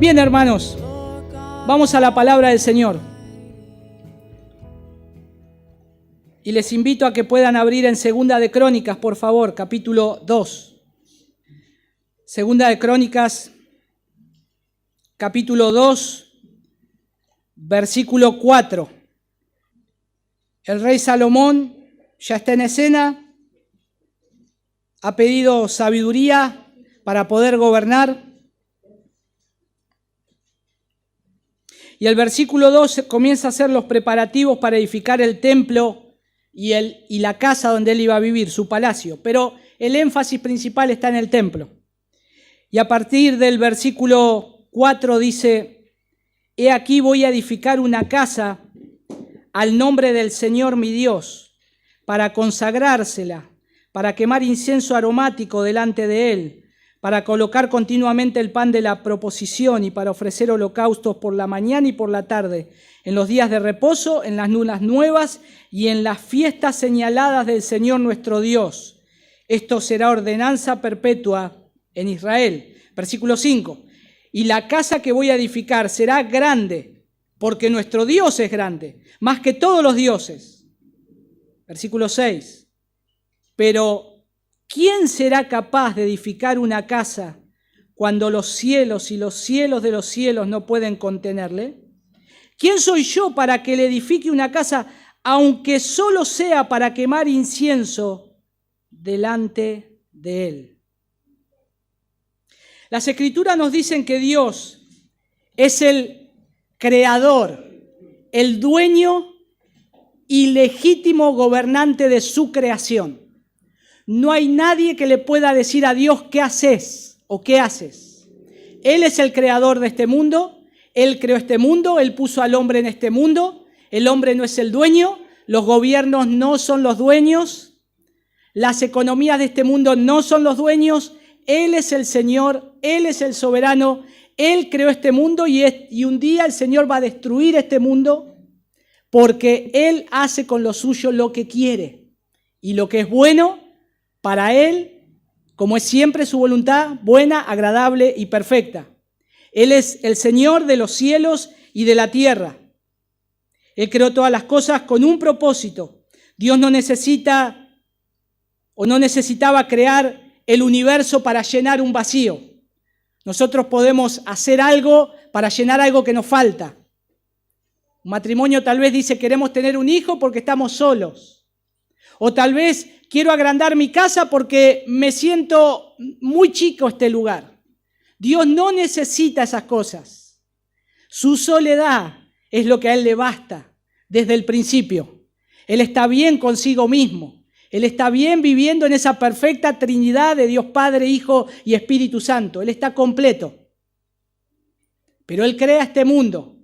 Bien, hermanos, vamos a la palabra del Señor. Y les invito a que puedan abrir en Segunda de Crónicas, por favor, capítulo 2. Segunda de Crónicas, capítulo 2, versículo 4. El rey Salomón ya está en escena, ha pedido sabiduría para poder gobernar. Y el versículo 2 comienza a hacer los preparativos para edificar el templo y la casa donde él iba a vivir, su palacio. Pero el énfasis principal está en el templo. Y a partir del versículo 4 dice: He aquí voy a edificar una casa al nombre del Señor mi Dios, para consagrársela, para quemar incienso aromático delante de él, para colocar continuamente el pan de la proposición y para ofrecer holocaustos por la mañana y por la tarde, en los días de reposo, en las lunas nuevas y en las fiestas señaladas del Señor nuestro Dios. Esto será ordenanza perpetua en Israel. Versículo 5. Y la casa que voy a edificar será grande, porque nuestro Dios es grande, más que todos los dioses. Versículo 6. Pero ¿quién será capaz de edificar una casa cuando los cielos y los cielos de los cielos no pueden contenerle? ¿Quién soy yo para que le edifique una casa, aunque solo sea para quemar incienso delante de él? Las Escrituras nos dicen que Dios es el creador, el dueño y legítimo gobernante de su creación. No hay nadie que le pueda decir a Dios qué haces o qué haces. Él es el creador de este mundo, Él creó este mundo, Él puso al hombre en este mundo, el hombre no es el dueño, los gobiernos no son los dueños, las economías de este mundo no son los dueños, Él es el Señor, Él es el soberano, Él creó este mundo y un día el Señor va a destruir este mundo porque Él hace con lo suyo lo que quiere y lo que es bueno para Él, como es siempre su voluntad, buena, agradable y perfecta. Él es el Señor de los cielos y de la tierra. Él creó todas las cosas con un propósito. Dios no necesita o no necesitaba crear el universo para llenar un vacío. Nosotros podemos hacer algo para llenar algo que nos falta. Un matrimonio tal vez dice: queremos tener un hijo porque estamos solos. O tal vez quiero agrandar mi casa porque me siento muy chico este lugar. Dios no necesita esas cosas. Su soledad es lo que a Él le basta desde el principio. Él está bien consigo mismo. Él está bien viviendo en esa perfecta Trinidad de Dios Padre, Hijo y Espíritu Santo. Él está completo. Pero Él crea este mundo.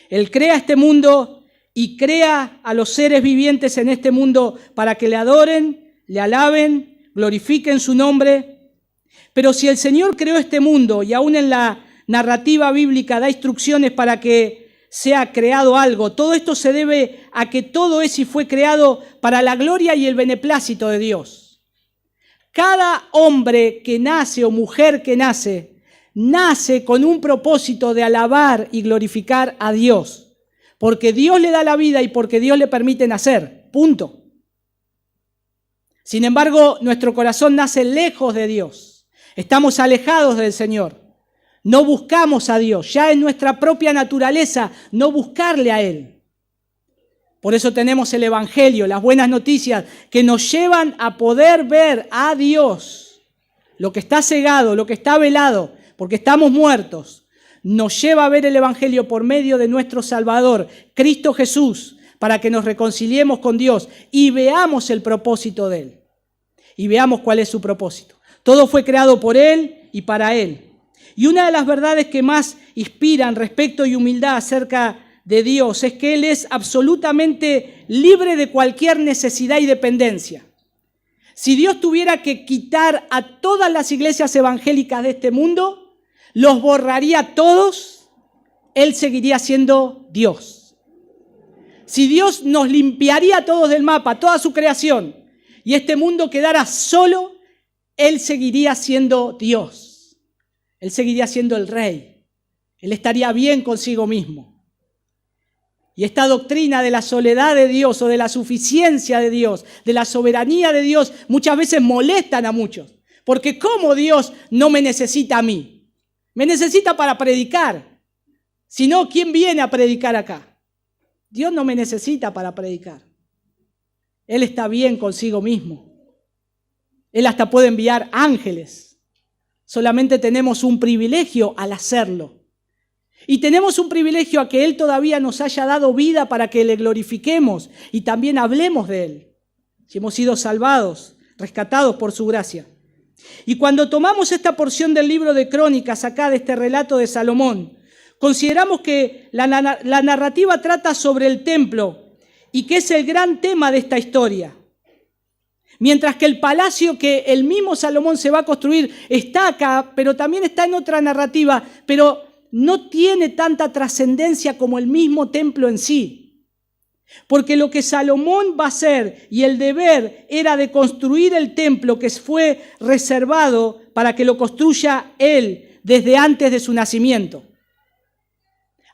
Él crea este mundo y crea a los seres vivientes en este mundo para que le adoren, le alaben, glorifiquen su nombre. Pero si el Señor creó este mundo y aún en la narrativa bíblica da instrucciones para que sea creado algo, todo esto se debe a que todo es y fue creado para la gloria y el beneplácito de Dios. Cada hombre que nace o mujer que nace, nace con un propósito de alabar y glorificar a Dios, porque Dios le da la vida y porque Dios le permite nacer, punto. Sin embargo, nuestro corazón nace lejos de Dios. Estamos alejados del Señor. No buscamos a Dios. Ya es nuestra propia naturaleza no buscarle a Él. Por eso tenemos el Evangelio, las buenas noticias que nos llevan a poder ver a Dios. Lo que está cegado, lo que está velado, porque estamos muertos, nos lleva a ver el Evangelio por medio de nuestro Salvador, Cristo Jesús, para que nos reconciliemos con Dios y veamos el propósito de Él. Y veamos cuál es su propósito. Todo fue creado por Él y para Él. Y una de las verdades que más inspiran respeto y humildad acerca de Dios es que Él es absolutamente libre de cualquier necesidad y dependencia. Si Dios tuviera que quitar a todas las iglesias evangélicas de este mundo, los borraría a todos, Él seguiría siendo Dios. Si Dios nos limpiaría a todos del mapa, toda su creación, y este mundo quedara solo, Él seguiría siendo Dios. Él seguiría siendo el Rey. Él estaría bien consigo mismo. Y esta doctrina de la soledad de Dios o de la suficiencia de Dios, de la soberanía de Dios, muchas veces molestan a muchos. Porque ¿cómo Dios no me necesita a mí? Me necesita para predicar. Si no, ¿quién viene a predicar acá? Dios no me necesita para predicar. Él está bien consigo mismo. Él hasta puede enviar ángeles. Solamente tenemos un privilegio al hacerlo. Y tenemos un privilegio a que Él todavía nos haya dado vida para que le glorifiquemos y también hablemos de Él. Si hemos sido salvados, rescatados por su gracia. Y cuando tomamos esta porción del libro de Crónicas, acá de este relato de Salomón, consideramos que la narrativa trata sobre el templo y que es el gran tema de esta historia. Mientras que el palacio que el mismo Salomón se va a construir está acá, pero también está en otra narrativa, pero no tiene tanta trascendencia como el mismo templo en sí. Porque lo que Salomón va a hacer y el deber era de construir el templo que fue reservado para que lo construya él desde antes de su nacimiento.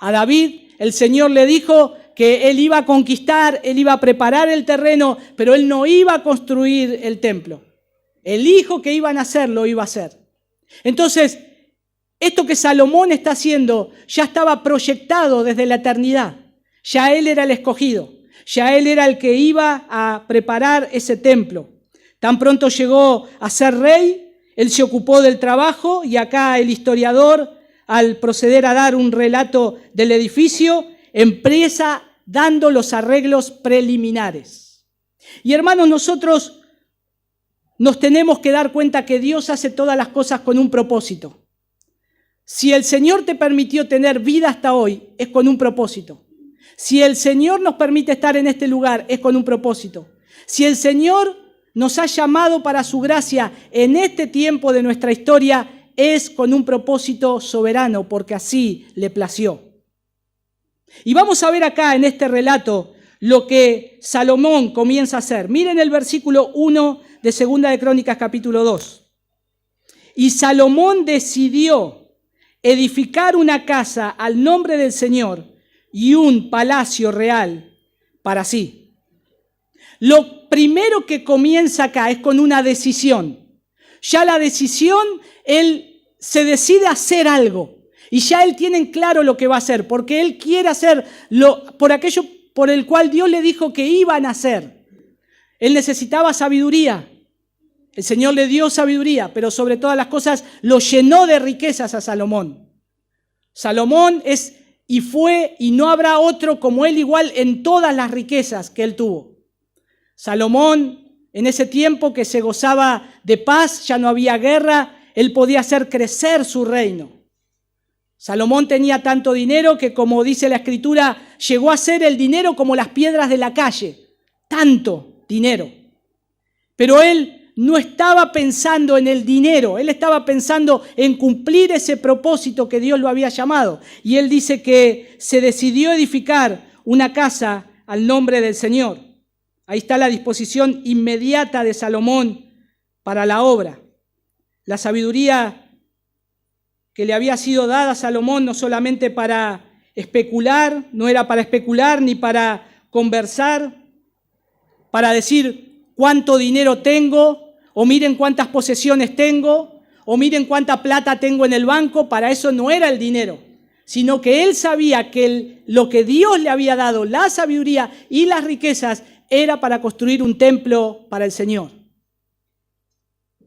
A David el Señor le dijo que él iba a conquistar, él iba a preparar el terreno, pero él no iba a construir el templo. El hijo que iba a nacer lo iba a hacer. Entonces, esto que Salomón está haciendo ya estaba proyectado desde la eternidad. Ya él era el escogido. Ya él era el que iba a preparar ese templo. Tan pronto llegó a ser rey, él se ocupó del trabajo y acá el historiador, al proceder a dar un relato del edificio, empieza dando los arreglos preliminares. Y hermanos, nosotros nos tenemos que dar cuenta que Dios hace todas las cosas con un propósito. Si el Señor te permitió tener vida hasta hoy, es con un propósito. Si el Señor nos permite estar en este lugar, es con un propósito. Si el Señor nos ha llamado para su gracia en este tiempo de nuestra historia, es con un propósito soberano, porque así le plació. Y vamos a ver acá en este relato lo que Salomón comienza a hacer. Miren el versículo 1 de 2 de Crónicas capítulo 2. Y Salomón decidió edificar una casa al nombre del Señor y un palacio real para sí. Lo primero que comienza acá es con una decisión. Ya la decisión, él se decide a hacer algo. Y ya él tiene claro lo que va a hacer, porque él quiere hacer por aquello por el cual Dios le dijo que iban a hacer. Él necesitaba sabiduría. El Señor le dio sabiduría, pero sobre todas las cosas lo llenó de riquezas a Salomón. Salomón es y fue y no habrá otro como él igual en todas las riquezas que él tuvo. Salomón, en ese tiempo que se gozaba de paz, ya no había guerra, él podía hacer crecer su reino. Salomón tenía tanto dinero que, como dice la Escritura, llegó a ser el dinero como las piedras de la calle. Tanto dinero. Pero él no estaba pensando en el dinero, él estaba pensando en cumplir ese propósito que Dios lo había llamado. Y él dice que se decidió edificar una casa al nombre del Señor. Ahí está la disposición inmediata de Salomón para la obra. La sabiduría que le había sido dada a Salomón no solamente para especular, no era para especular ni para conversar, para decir cuánto dinero tengo, o miren cuántas posesiones tengo, o miren cuánta plata tengo en el banco. Para eso no era el dinero, sino que él sabía que lo que Dios le había dado, la sabiduría y las riquezas, era para construir un templo para el Señor.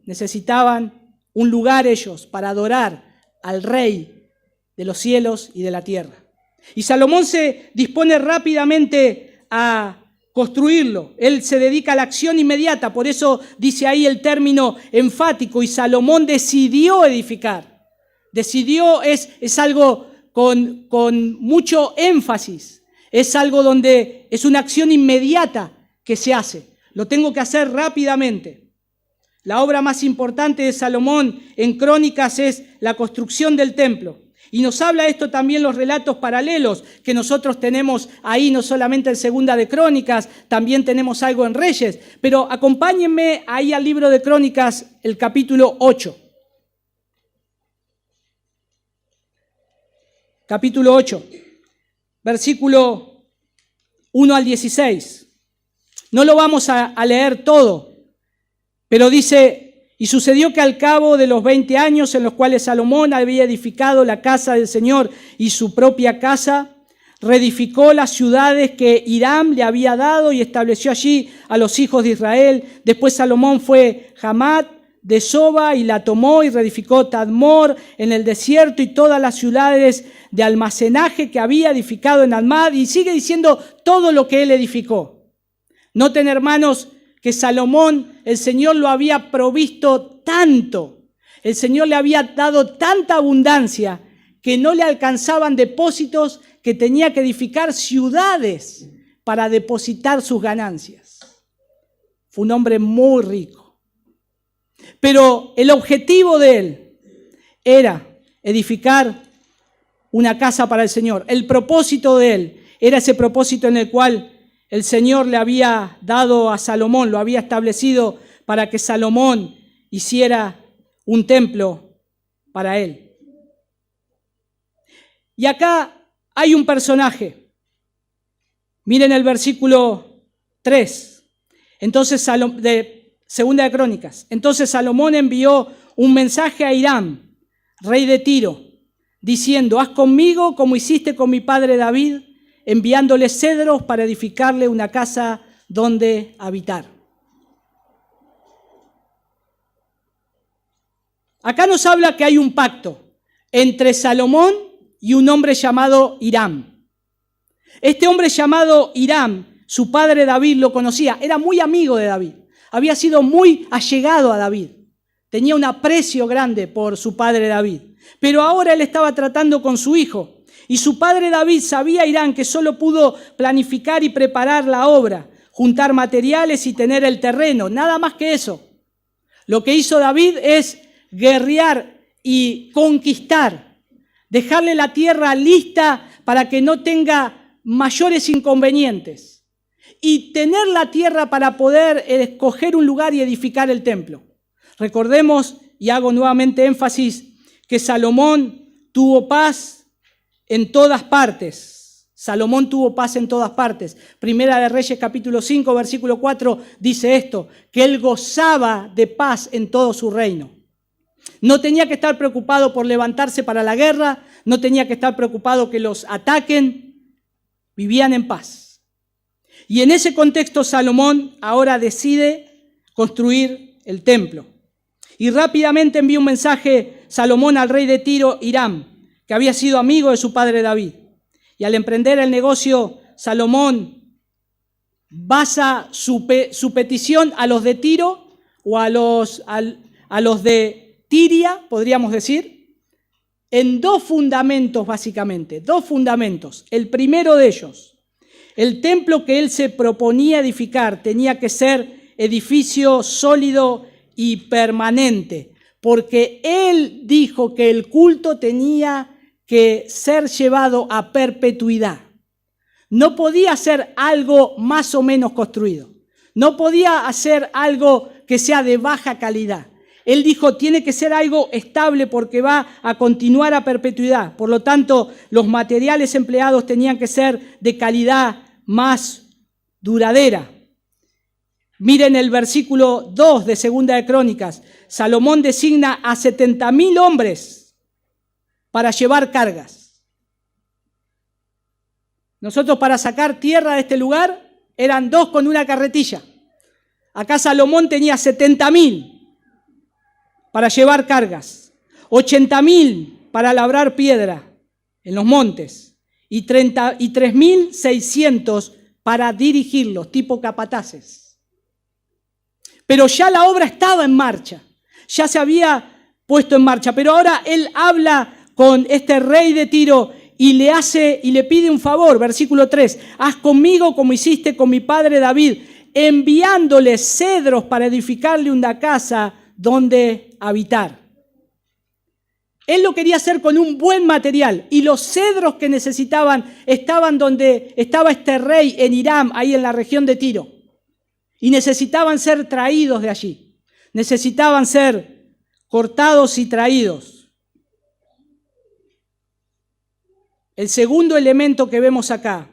Necesitaban un lugar ellos para adorar al Rey de los cielos y de la tierra. Y Salomón se dispone rápidamente a construirlo. Él se dedica a la acción inmediata, por eso dice ahí el término enfático, y Salomón decidió edificar. Decidió es algo con mucho énfasis, es algo donde es una acción inmediata que se hace. Lo tengo que hacer rápidamente. La obra más importante de Salomón en Crónicas es la construcción del templo. Y nos habla esto también los relatos paralelos que nosotros tenemos ahí, no solamente en 2 de Crónicas, también tenemos algo en Reyes. Pero acompáñenme ahí al libro de Crónicas, el capítulo 8. capítulo 8, versículo 1 al 16. No lo vamos a leer todo, pero dice: y sucedió que al cabo de los 20 años en los cuales Salomón había edificado la casa del Señor y su propia casa, reedificó las ciudades que Hiram le había dado y estableció allí a los hijos de Israel. Después Salomón fue a Hamat de Soba y la tomó y reedificó Tadmor en el desierto y todas las ciudades de almacenaje que había edificado en Almad. Y sigue diciendo todo lo que él edificó. Noten, hermanos, que Salomón, el Señor lo había provisto tanto, el Señor le había dado tanta abundancia que no le alcanzaban depósitos, que tenía que edificar ciudades para depositar sus ganancias. Fue un hombre muy rico. Pero el objetivo de él era edificar una casa para el Señor. El propósito de él era ese propósito en el cual el Señor le había dado a Salomón, lo había establecido para que Salomón hiciera un templo para él. Y acá hay un personaje. Miren el versículo 3. Entonces, de Segunda de Crónicas. Entonces Salomón envió un mensaje a Hiram, rey de Tiro, diciendo: haz conmigo como hiciste con mi padre David, enviándole cedros para edificarle una casa donde habitar. Acá nos habla que hay un pacto entre Salomón y un hombre llamado Hiram. Este hombre llamado Hiram, su padre David lo conocía, era muy amigo de David, había sido muy allegado a David, tenía un aprecio grande por su padre David, pero ahora él estaba tratando con su hijo. Y su padre David sabía, Hiram, que solo pudo planificar y preparar la obra, juntar materiales y tener el terreno, nada más que eso. Lo que hizo David es guerrear y conquistar, dejarle la tierra lista para que no tenga mayores inconvenientes y tener la tierra para poder escoger un lugar y edificar el templo. Recordemos, y hago nuevamente énfasis, que Salomón tuvo paz en todas partes. Salomón tuvo paz en todas partes. Primera de Reyes capítulo 5, versículo 4 dice esto, que él gozaba de paz en todo su reino. No tenía que estar preocupado por levantarse para la guerra, no tenía que estar preocupado que los ataquen, vivían en paz. Y en ese contexto Salomón ahora decide construir el templo. Y rápidamente envía un mensaje Salomón al rey de Tiro, Hiram, que había sido amigo de su padre David. Y al emprender el negocio, Salomón basa su petición a los de Tiro o a los de Tiria, podríamos decir, en dos fundamentos básicamente, dos fundamentos. El primero de ellos, el templo que él se proponía edificar tenía que ser edificio sólido y permanente, porque él dijo que el culto tenía que ser llevado a perpetuidad. No podía ser algo más o menos construido. No podía hacer algo que sea de baja calidad. Él dijo, tiene que ser algo estable porque va a continuar a perpetuidad. Por lo tanto, los materiales empleados tenían que ser de calidad más duradera. Miren el versículo 2 de Segunda de Crónicas. Salomón designa a 70.000 hombres para llevar cargas. Nosotros para sacar tierra de este lugar eran 2 con una carretilla. Acá Salomón tenía 70.000 para llevar cargas, 80.000 para labrar piedra en los montes y 3.600 para dirigirlos, tipo capataces. Pero ya la obra estaba en marcha, ya se había puesto en marcha, pero ahora él habla con este rey de Tiro y le pide un favor, versículo 3, haz conmigo como hiciste con mi padre David, enviándole cedros para edificarle una casa donde habitar. Él lo quería hacer con un buen material y los cedros que necesitaban estaban donde estaba este rey en Hiram, ahí en la región de Tiro, y necesitaban ser traídos de allí, necesitaban ser cortados y traídos. El segundo elemento que vemos acá,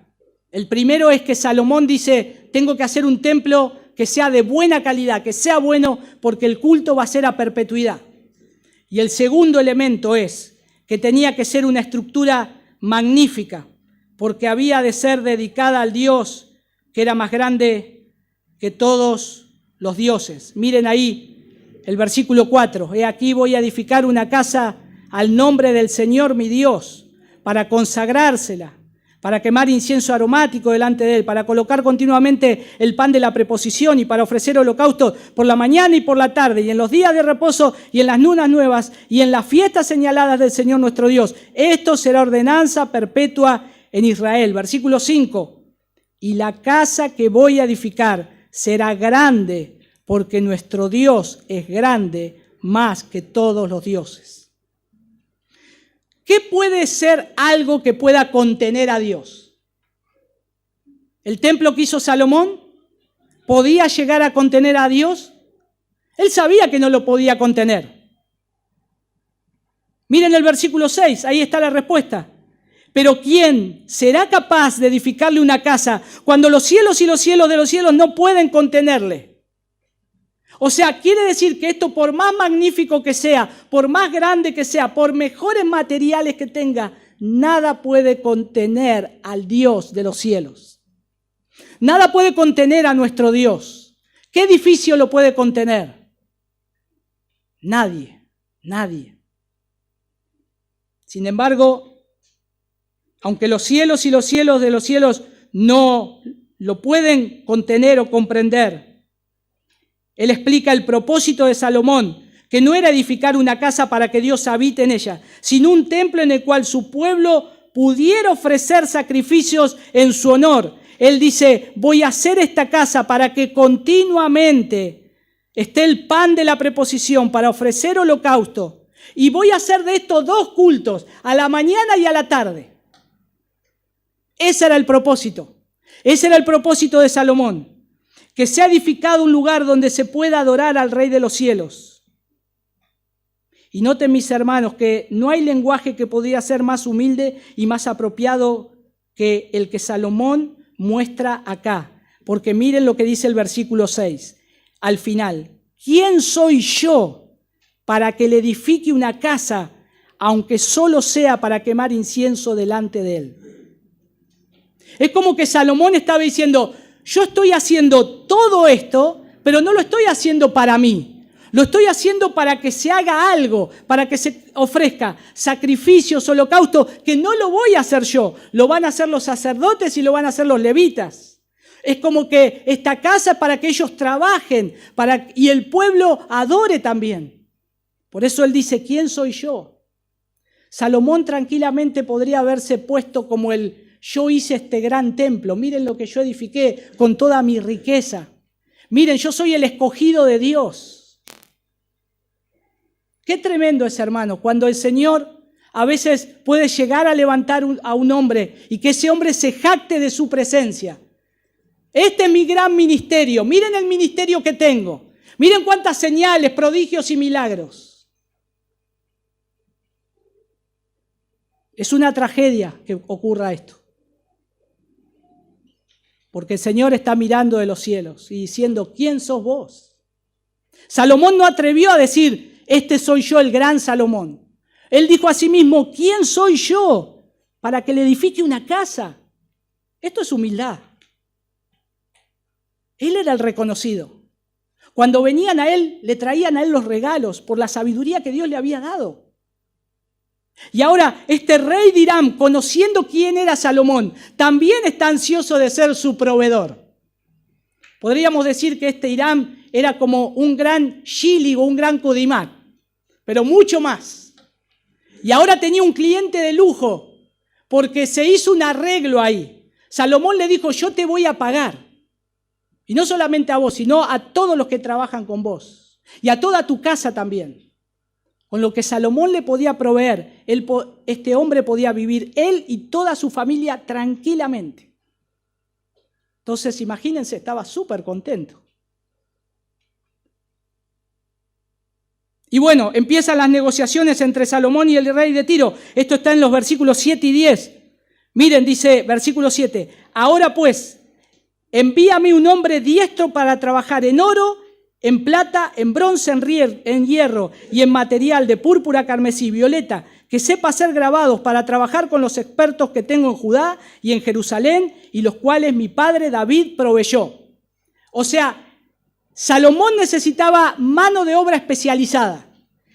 el primero es que Salomón dice, tengo que hacer un templo que sea de buena calidad, que sea bueno, porque el culto va a ser a perpetuidad. Y el segundo elemento es que tenía que ser una estructura magnífica, porque había de ser dedicada al Dios que era más grande que todos los dioses. Miren ahí el versículo 4. He aquí voy a edificar una casa al nombre del Señor mi Dios, para consagrársela, para quemar incienso aromático delante de Él, para colocar continuamente el pan de la preposición y para ofrecer holocaustos por la mañana y por la tarde, y en los días de reposo y en las lunas nuevas y en las fiestas señaladas del Señor nuestro Dios. Esto será ordenanza perpetua en Israel. Versículo 5. Y la casa que voy a edificar será grande, porque nuestro Dios es grande más que todos los dioses. ¿Qué puede ser algo que pueda contener a Dios? ¿El templo que hizo Salomón podía llegar a contener a Dios? Él sabía que no lo podía contener. Miren el versículo 6, ahí está la respuesta. Pero ¿quién será capaz de edificarle una casa cuando los cielos y los cielos de los cielos no pueden contenerle? O sea, quiere decir que esto, por más magnífico que sea, por más grande que sea, por mejores materiales que tenga, nada puede contener al Dios de los cielos. Nada puede contener a nuestro Dios. ¿Qué edificio lo puede contener? Nadie, nadie. Sin embargo, aunque los cielos y los cielos de los cielos no lo pueden contener o comprender, él explica el propósito de Salomón, que no era edificar una casa para que Dios habite en ella, sino un templo en el cual su pueblo pudiera ofrecer sacrificios en su honor. Él dice, voy a hacer esta casa para que continuamente esté el pan de la preposición para ofrecer holocausto. Y voy a hacer de estos 2 cultos, a la mañana y a la tarde. Ese era el propósito. Ese era el propósito de Salomón. Que sea edificado un lugar donde se pueda adorar al Rey de los cielos. Y noten, mis hermanos, que no hay lenguaje que podría ser más humilde y más apropiado que el que Salomón muestra acá. Porque miren lo que dice el versículo 6. Al final, ¿quién soy yo para que le edifique una casa, aunque solo sea para quemar incienso delante de él? Es como que Salomón estaba diciendo, yo estoy haciendo todo esto, pero no lo estoy haciendo para mí. Lo estoy haciendo para que se haga algo, para que se ofrezca sacrificios, holocaustos, que no lo voy a hacer yo. Lo van a hacer los sacerdotes y lo van a hacer los levitas. Es como que esta casa es para que ellos trabajen y el pueblo adore también. Por eso él dice, ¿quién soy yo? Salomón tranquilamente podría haberse puesto como yo hice este gran templo, miren lo que yo edifiqué con toda mi riqueza. Miren, yo soy el escogido de Dios. Qué tremendo es, hermano, cuando el Señor a veces puede llegar a levantar a un hombre y que ese hombre se jacte de su presencia. Este es mi gran ministerio, miren el ministerio que tengo. Miren cuántas señales, prodigios y milagros. Es una tragedia que ocurra esto. Porque el Señor está mirando de los cielos y diciendo, ¿quién sos vos? Salomón no atrevió a decir, este soy yo, el gran Salomón. Él dijo a sí mismo, ¿quién soy yo para que le edifique una casa? Esto es humildad. Él era el reconocido. Cuando venían a él, le traían a él los regalos por la sabiduría que Dios le había dado. Y ahora este rey de Hiram, conociendo quién era Salomón, también está ansioso de ser su proveedor. Podríamos decir que este Hiram era como un gran Shili o un gran Kodimak, pero mucho más. Y ahora tenía un cliente de lujo, porque se hizo un arreglo ahí. Salomón le dijo, yo te voy a pagar. Y no solamente a vos, sino a todos los que trabajan con vos. Y a toda tu casa también. Con lo que Salomón le podía proveer, este hombre podía vivir, él y toda su familia, tranquilamente. Entonces, imagínense, estaba súper contento. Y bueno, empiezan las negociaciones entre Salomón y el rey de Tiro. Esto está en los versículos 7 y 10. Miren, dice versículo 7, ahora pues, envíame un hombre diestro para trabajar en oro, en plata, en bronce, en hierro y en material de púrpura, carmesí, violeta, que sepa hacer grabados para trabajar con los expertos que tengo en Judá y en Jerusalén, y los cuales mi padre David proveyó. O sea, Salomón necesitaba mano de obra especializada.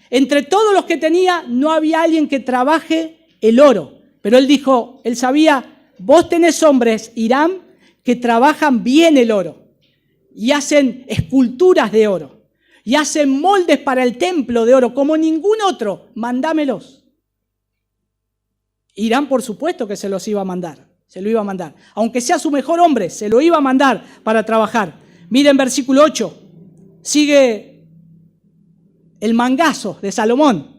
Entre todos los que tenía, no había alguien que trabaje el oro. Pero él dijo, él sabía, vos tenés hombres, Hiram, que trabajan bien el oro. Y hacen esculturas de oro. Y hacen moldes para el templo de oro, como ningún otro. Mandámelos. Hiram, por supuesto que se los iba a mandar. Se lo iba a mandar. Aunque sea su mejor hombre, se lo iba a mandar para trabajar. Miren versículo 8. Sigue el mangazo de Salomón.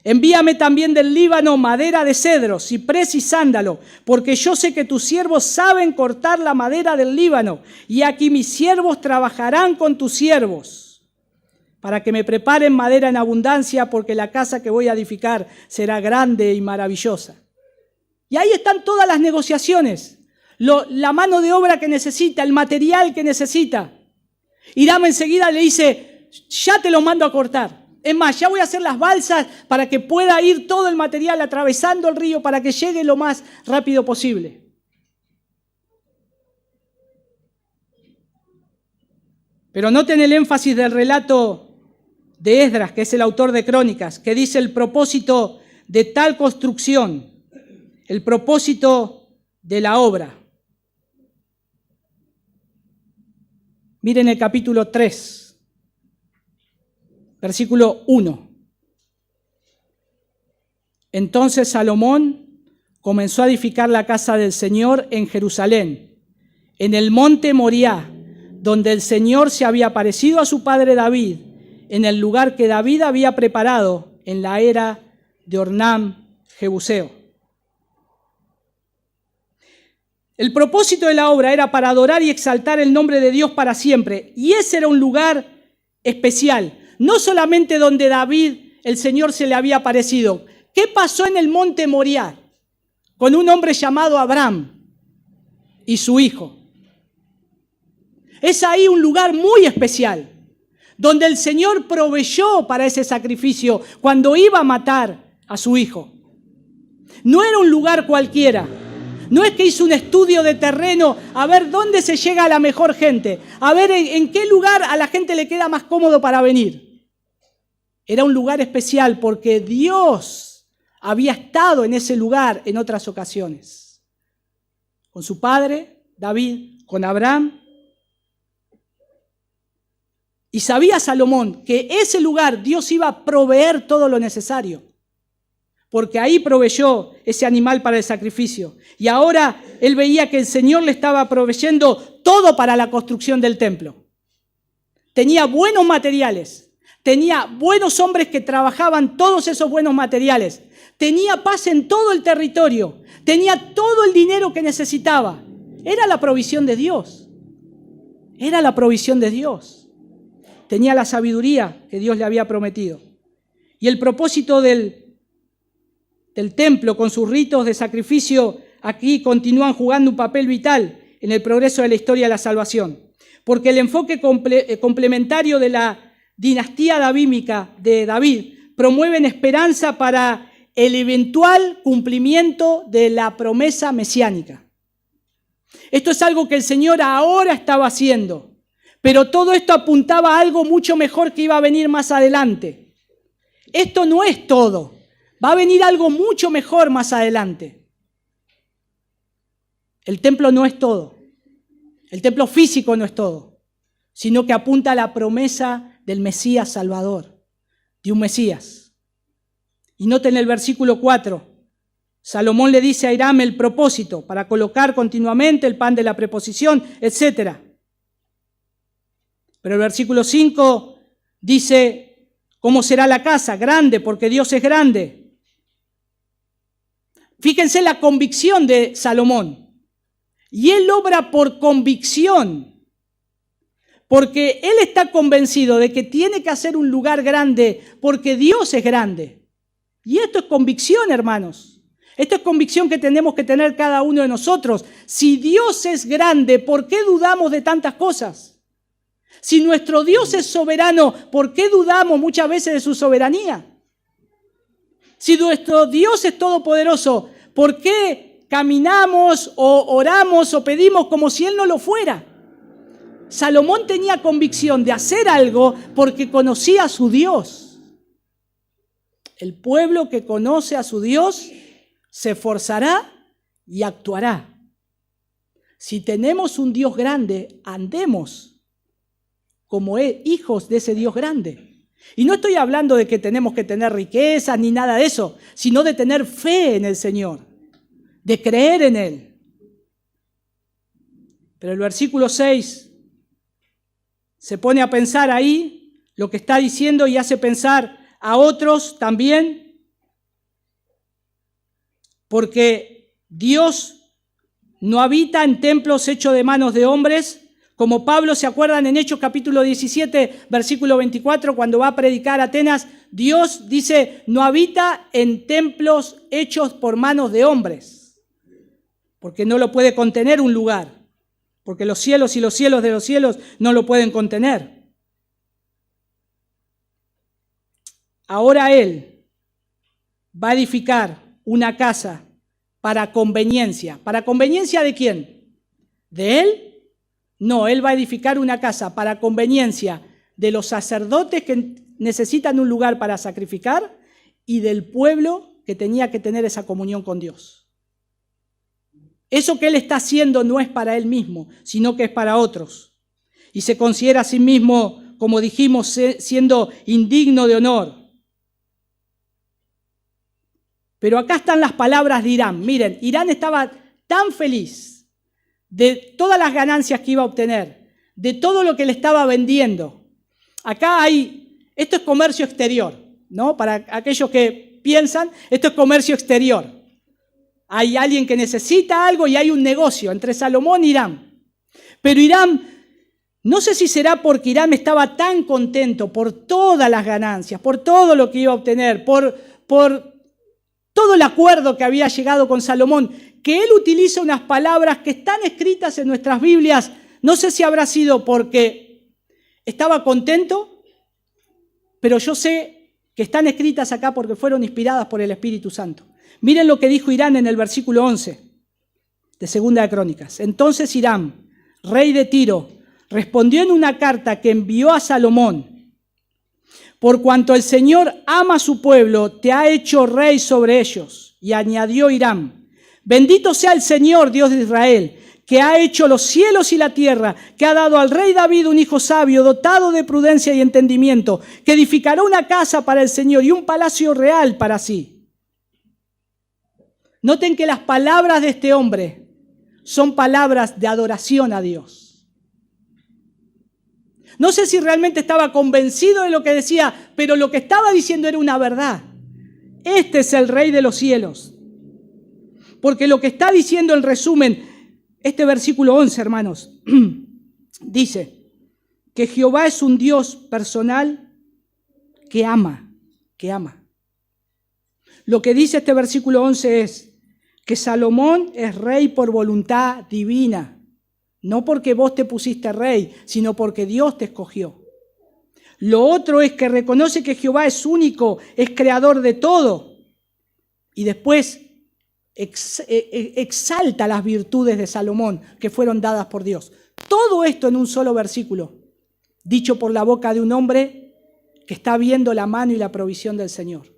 Envíame también del Líbano madera de cedro, ciprés y sándalo, porque yo sé que tus siervos saben cortar la madera del Líbano, y aquí mis siervos trabajarán con tus siervos, para que me preparen madera en abundancia, porque la casa que voy a edificar será grande y maravillosa. Y ahí están todas las negociaciones, la mano de obra que necesita, el material que necesita. Hiram enseguida le dice, ya te lo mando a cortar. Es más, ya voy a hacer las balsas para que pueda ir todo el material atravesando el río para que llegue lo más rápido posible. Pero noten el énfasis del relato de Esdras, que es el autor de Crónicas, que dice el propósito de tal construcción, el propósito de la obra. Miren el capítulo 3. Versículo 1. Entonces Salomón comenzó a edificar la casa del Señor en Jerusalén, en el monte Moriah, donde el Señor se había aparecido a su padre David, en el lugar que David había preparado en la era de Ornam Jebuseo. El propósito de la obra era para adorar y exaltar el nombre de Dios para siempre, y ese era un lugar especial. No solamente donde David, el Señor, se le había aparecido. ¿Qué pasó en el monte Moriah con un hombre llamado Abraham y su hijo? Es ahí un lugar muy especial, donde el Señor proveyó para ese sacrificio cuando iba a matar a su hijo. No era un lugar cualquiera. No es que hizo un estudio de terreno a ver dónde se llega a la mejor gente, a ver en qué lugar a la gente le queda más cómodo para venir. Era un lugar especial porque Dios había estado en ese lugar en otras ocasiones. Con su padre, David, con Abraham. Y sabía Salomón que ese lugar Dios iba a proveer todo lo necesario. Porque ahí proveyó ese animal para el sacrificio. Y ahora él veía que el Señor le estaba proveyendo todo para la construcción del templo. Tenía buenos materiales. Tenía buenos hombres que trabajaban todos esos buenos materiales. Tenía paz en todo el territorio. Tenía todo el dinero que necesitaba. Era la provisión de Dios. Era la provisión de Dios. Tenía la sabiduría que Dios le había prometido. Y el propósito del templo con sus ritos de sacrificio aquí continúan jugando un papel vital en el progreso de la historia de la salvación. Porque el enfoque complementario de la dinastía davídica de David promueven esperanza para el eventual cumplimiento de la promesa mesiánica. Esto es algo que el Señor ahora estaba haciendo, pero todo esto apuntaba a algo mucho mejor que iba a venir más adelante. Esto no es todo, va a venir algo mucho mejor más adelante. El templo no es todo, el templo físico no es todo, sino que apunta a la promesa del Mesías Salvador, de un Mesías. Y noten el versículo 4. Salomón le dice a Hiram el propósito para colocar continuamente el pan de la preposición, etc. Pero el versículo 5 dice, ¿cómo será la casa? Grande, porque Dios es grande. Fíjense la convicción de Salomón. Y él obra por convicción. Porque él está convencido de que tiene que hacer un lugar grande porque Dios es grande. Y esto es convicción, hermanos. Esta es convicción que tenemos que tener cada uno de nosotros. Si Dios es grande, ¿por qué dudamos de tantas cosas? Si nuestro Dios es soberano, ¿por qué dudamos muchas veces de su soberanía? Si nuestro Dios es todopoderoso, ¿por qué caminamos o oramos o pedimos como si Él no lo fuera? Salomón tenía convicción de hacer algo porque conocía a su Dios. El pueblo que conoce a su Dios se esforzará y actuará. Si tenemos un Dios grande, andemos como hijos de ese Dios grande. Y no estoy hablando de que tenemos que tener riquezas ni nada de eso, sino de tener fe en el Señor, de creer en Él. Pero el versículo 6 se pone a pensar ahí lo que está diciendo y hace pensar a otros también, porque Dios no habita en templos hechos de manos de hombres, como Pablo, ¿se acuerdan en Hechos capítulo 17, versículo 24, cuando va a predicar a Atenas? Dios dice, no habita en templos hechos por manos de hombres, porque no lo puede contener un lugar, porque los cielos y los cielos de los cielos no lo pueden contener. Ahora Él va a edificar una casa para conveniencia. ¿Para conveniencia de quién? ¿De Él? No, Él va a edificar una casa para conveniencia de los sacerdotes que necesitan un lugar para sacrificar y del pueblo que tenía que tener esa comunión con Dios. Eso que Él está haciendo no es para Él mismo, sino que es para otros. Y se considera a sí mismo, como dijimos, siendo indigno de honor. Pero acá están las palabras de Hiram. Miren, Hiram estaba tan feliz de todas las ganancias que iba a obtener, de todo lo que le estaba vendiendo. Acá esto es comercio exterior, ¿no? Para aquellos que piensan, esto es comercio exterior. Hay alguien que necesita algo y hay un negocio entre Salomón y Hiram. Pero Hiram, no sé si será porque Hiram estaba tan contento por todas las ganancias, por todo lo que iba a obtener, por todo el acuerdo que había llegado con Salomón, que él utiliza unas palabras que están escritas en nuestras Biblias. No sé si habrá sido porque estaba contento, pero yo sé que están escritas acá porque fueron inspiradas por el Espíritu Santo. Miren lo que dijo Hiram en el versículo 11 de Segunda de Crónicas. Entonces Hiram, rey de Tiro, respondió en una carta que envió a Salomón: por cuanto el Señor ama a su pueblo, te ha hecho rey sobre ellos. Y añadió Hiram: bendito sea el Señor, Dios de Israel, que ha hecho los cielos y la tierra, que ha dado al rey David un hijo sabio, dotado de prudencia y entendimiento, que edificará una casa para el Señor y un palacio real para sí. Noten que las palabras de este hombre son palabras de adoración a Dios. No sé si realmente estaba convencido de lo que decía, pero lo que estaba diciendo era una verdad. Este es el Rey de los cielos. Porque lo que está diciendo en resumen, este versículo 11, hermanos, dice que Jehová es un Dios personal que ama, que ama. Lo que dice este versículo 11 es que Salomón es rey por voluntad divina. No porque vos te pusiste rey, sino porque Dios te escogió. Lo otro es que reconoce que Jehová es único, es creador de todo. Y después exalta las virtudes de Salomón que fueron dadas por Dios. Todo esto en un solo versículo, dicho por la boca de un hombre que está viendo la mano y la provisión del Señor.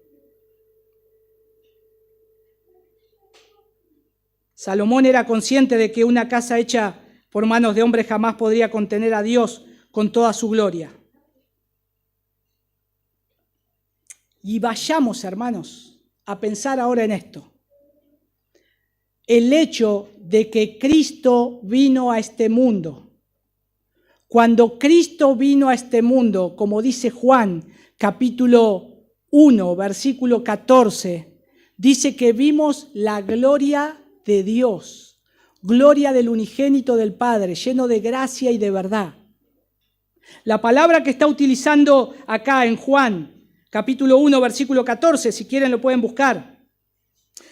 Salomón era consciente de que una casa hecha por manos de hombres jamás podría contener a Dios con toda su gloria. Y vayamos, hermanos, a pensar ahora en esto. El hecho de que Cristo vino a este mundo. Cuando Cristo vino a este mundo, como dice Juan, capítulo 1, versículo 14, dice que vimos la gloria de Dios. Gloria del unigénito del Padre, lleno de gracia y de verdad. La palabra que está utilizando acá en Juan, capítulo 1, versículo 14, si quieren lo pueden buscar.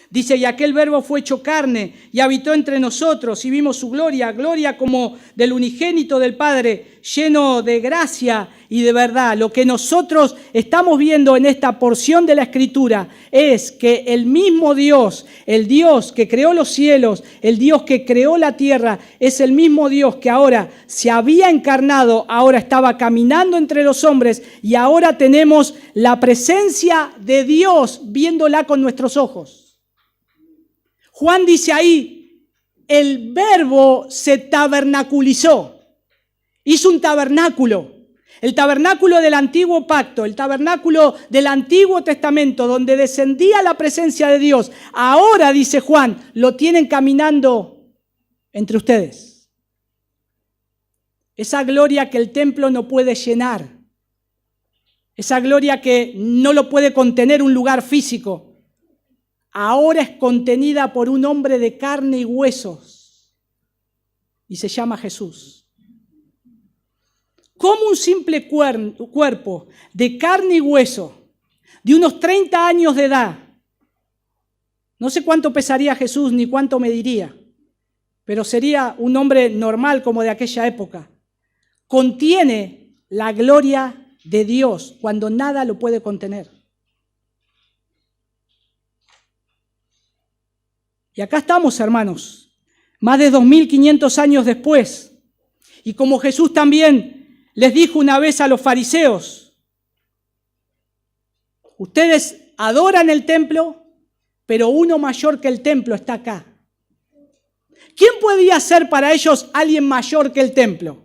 Dice, y aquel verbo fue hecho carne y habitó entre nosotros y vimos su gloria, gloria como del unigénito del Padre, lleno de gracia y de verdad. Lo que nosotros estamos viendo en esta porción de la Escritura es que el mismo Dios, el Dios que creó los cielos, el Dios que creó la tierra, es el mismo Dios que ahora se había encarnado, ahora estaba caminando entre los hombres y ahora tenemos la presencia de Dios viéndola con nuestros ojos. Juan dice ahí, el verbo se tabernaculizó, hizo un tabernáculo, el tabernáculo del antiguo pacto, el tabernáculo del Antiguo Testamento, donde descendía la presencia de Dios. Ahora, dice Juan, lo tienen caminando entre ustedes. Esa gloria que el templo no puede llenar, esa gloria que no lo puede contener un lugar físico, ahora es contenida por un hombre de carne y huesos y se llama Jesús. ¿Cómo un simple cuerpo de carne y hueso, de unos 30 años de edad, no sé cuánto pesaría Jesús ni cuánto mediría, pero sería un hombre normal como de aquella época, contiene la gloria de Dios cuando nada lo puede contener? Y acá estamos, hermanos, más de 2500 años después. Y como Jesús también les dijo una vez a los fariseos, ustedes adoran el templo, pero uno mayor que el templo está acá. ¿Quién podía ser para ellos alguien mayor que el templo?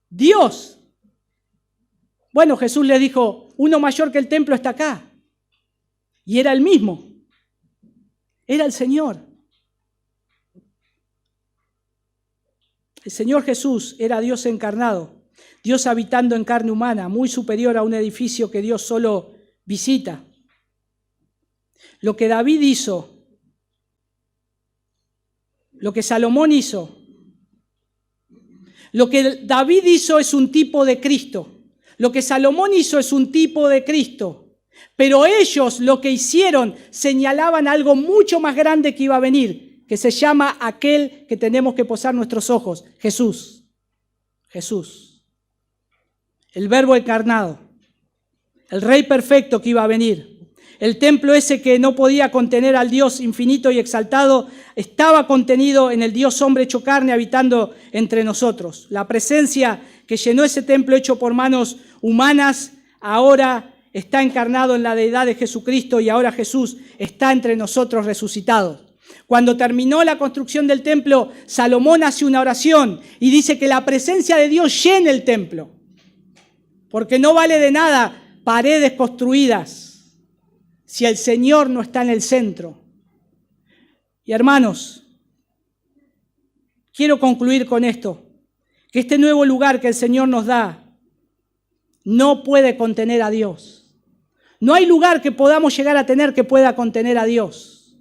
Dios. Bueno, Jesús les dijo, uno mayor que el templo está acá. Y era el mismo. Era el Señor. El Señor Jesús era Dios encarnado, Dios habitando en carne humana, muy superior a un edificio que Dios solo visita. Lo que David hizo, lo que Salomón hizo, lo que David hizo es un tipo de Cristo. Lo que Salomón hizo es un tipo de Cristo. Pero ellos lo que hicieron señalaban algo mucho más grande que iba a venir, que se llama aquel que tenemos que posar nuestros ojos, Jesús. Jesús. El Verbo encarnado, el Rey perfecto que iba a venir. El templo ese que no podía contener al Dios infinito y exaltado, estaba contenido en el Dios hombre hecho carne habitando entre nosotros. La presencia que llenó ese templo hecho por manos humanas, ahora está encarnado en la deidad de Jesucristo y ahora Jesús está entre nosotros resucitado. Cuando terminó la construcción del templo, Salomón hace una oración y dice que la presencia de Dios llene el templo. Porque no vale de nada paredes construidas si el Señor no está en el centro. Y hermanos, quiero concluir con esto, que este nuevo lugar que el Señor nos da no puede contener a Dios. No hay lugar que podamos llegar a tener que pueda contener a Dios.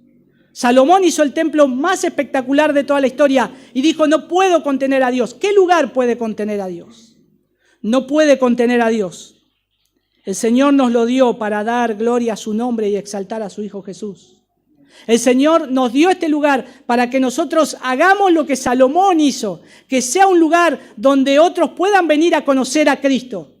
Salomón hizo el templo más espectacular de toda la historia y dijo, no puedo contener a Dios. ¿Qué lugar puede contener a Dios? No puede contener a Dios. El Señor nos lo dio para dar gloria a su nombre y exaltar a su Hijo Jesús. El Señor nos dio este lugar para que nosotros hagamos lo que Salomón hizo, que sea un lugar donde otros puedan venir a conocer a Cristo.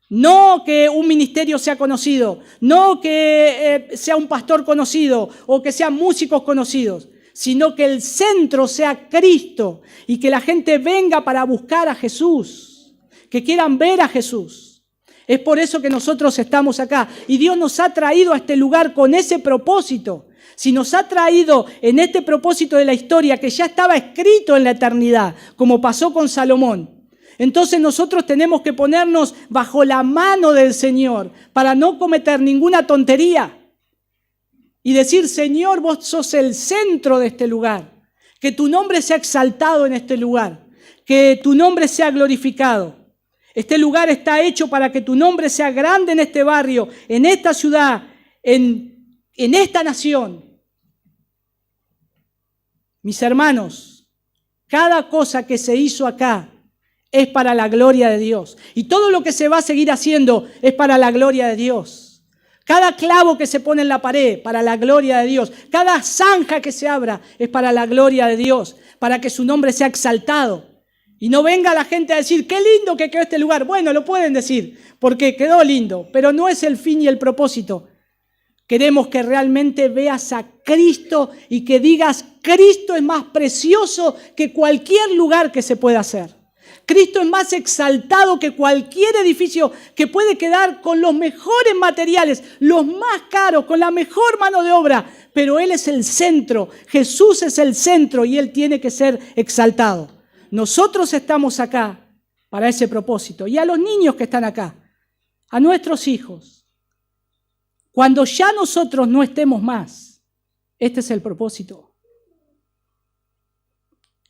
No que un ministerio sea conocido, no que sea un pastor conocido o que sean músicos conocidos, sino que el centro sea Cristo y que la gente venga para buscar a Jesús, que quieran ver a Jesús. Es por eso que nosotros estamos acá y Dios nos ha traído a este lugar con ese propósito. Si nos ha traído en este propósito de la historia que ya estaba escrito en la eternidad, como pasó con Salomón, entonces nosotros tenemos que ponernos bajo la mano del Señor para no cometer ninguna tontería y decir, Señor, vos sos el centro de este lugar, que tu nombre sea exaltado en este lugar, que tu nombre sea glorificado. Este lugar está hecho para que tu nombre sea grande en este barrio, en esta ciudad, en esta nación. Mis hermanos, cada cosa que se hizo acá es para la gloria de Dios. Y todo lo que se va a seguir haciendo es para la gloria de Dios. Cada clavo que se pone en la pared para la gloria de Dios. Cada zanja que se abra es para la gloria de Dios, para que su nombre sea exaltado. Y no venga la gente a decir, qué lindo que quedó este lugar. Bueno, lo pueden decir, porque quedó lindo, pero no es el fin y el propósito. Queremos que realmente veas a Cristo y que digas, Cristo es más precioso que cualquier lugar que se pueda hacer. Cristo es más exaltado que cualquier edificio que puede quedar con los mejores materiales, los más caros, con la mejor mano de obra. Pero Él es el centro, Jesús es el centro y Él tiene que ser exaltado. Nosotros estamos acá para ese propósito. Y a los niños que están acá, a nuestros hijos, cuando ya nosotros no estemos más, este es el propósito.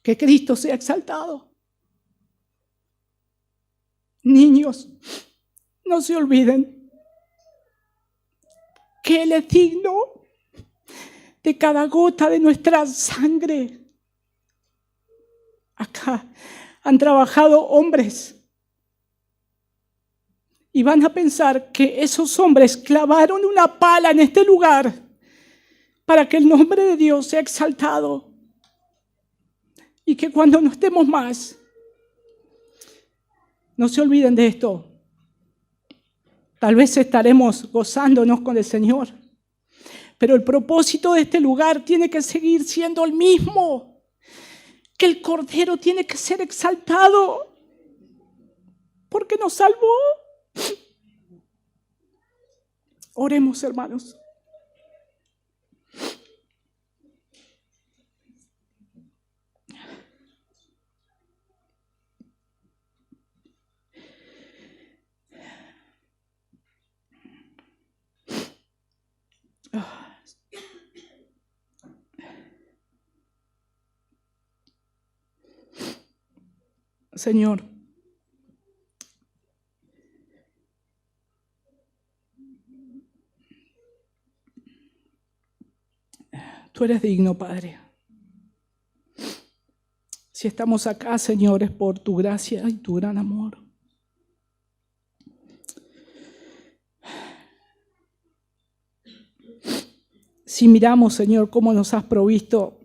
Que Cristo sea exaltado. Niños, no se olviden que Él es digno de cada gota de nuestra sangre. Acá han trabajado hombres y van a pensar que esos hombres clavaron una pala en este lugar para que el nombre de Dios sea exaltado y que cuando no estemos más, no se olviden de esto. Tal vez estaremos gozándonos con el Señor, pero el propósito de este lugar tiene que seguir siendo el mismo, que el Cordero tiene que ser exaltado porque nos salvó. Oremos, hermanos. Señor, tú eres digno, Padre. Si estamos acá, Señor, es por tu gracia y tu gran amor. Si miramos, Señor, cómo nos has provisto,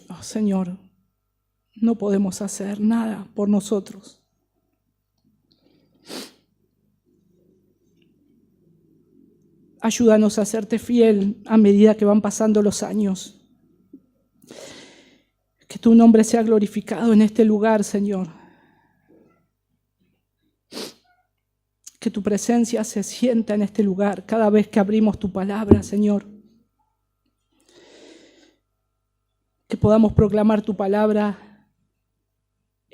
oh, Señor, no podemos hacer nada por nosotros. Ayúdanos a serte fiel a medida que van pasando los años. Que tu nombre sea glorificado en este lugar, Señor. Que tu presencia se sienta en este lugar cada vez que abrimos tu palabra, Señor. Que podamos proclamar tu palabra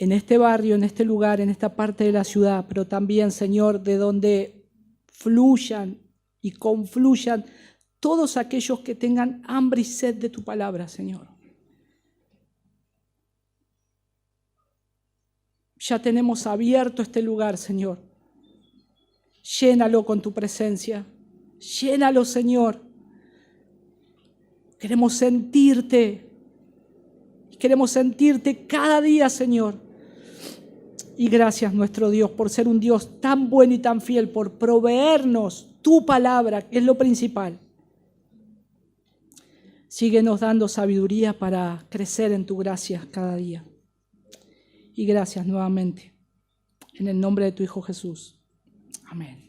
en este barrio, en este lugar, en esta parte de la ciudad, pero también, Señor, de donde fluyan y confluyan todos aquellos que tengan hambre y sed de tu palabra, Señor. Ya tenemos abierto este lugar, Señor. Llénalo con tu presencia. Llénalo, Señor. Queremos sentirte. Queremos sentirte cada día, Señor. Y gracias, nuestro Dios, por ser un Dios tan bueno y tan fiel, por proveernos tu palabra, que es lo principal. Síguenos dando sabiduría para crecer en tu gracia cada día. Y gracias nuevamente. En el nombre de tu Hijo Jesús. Amén.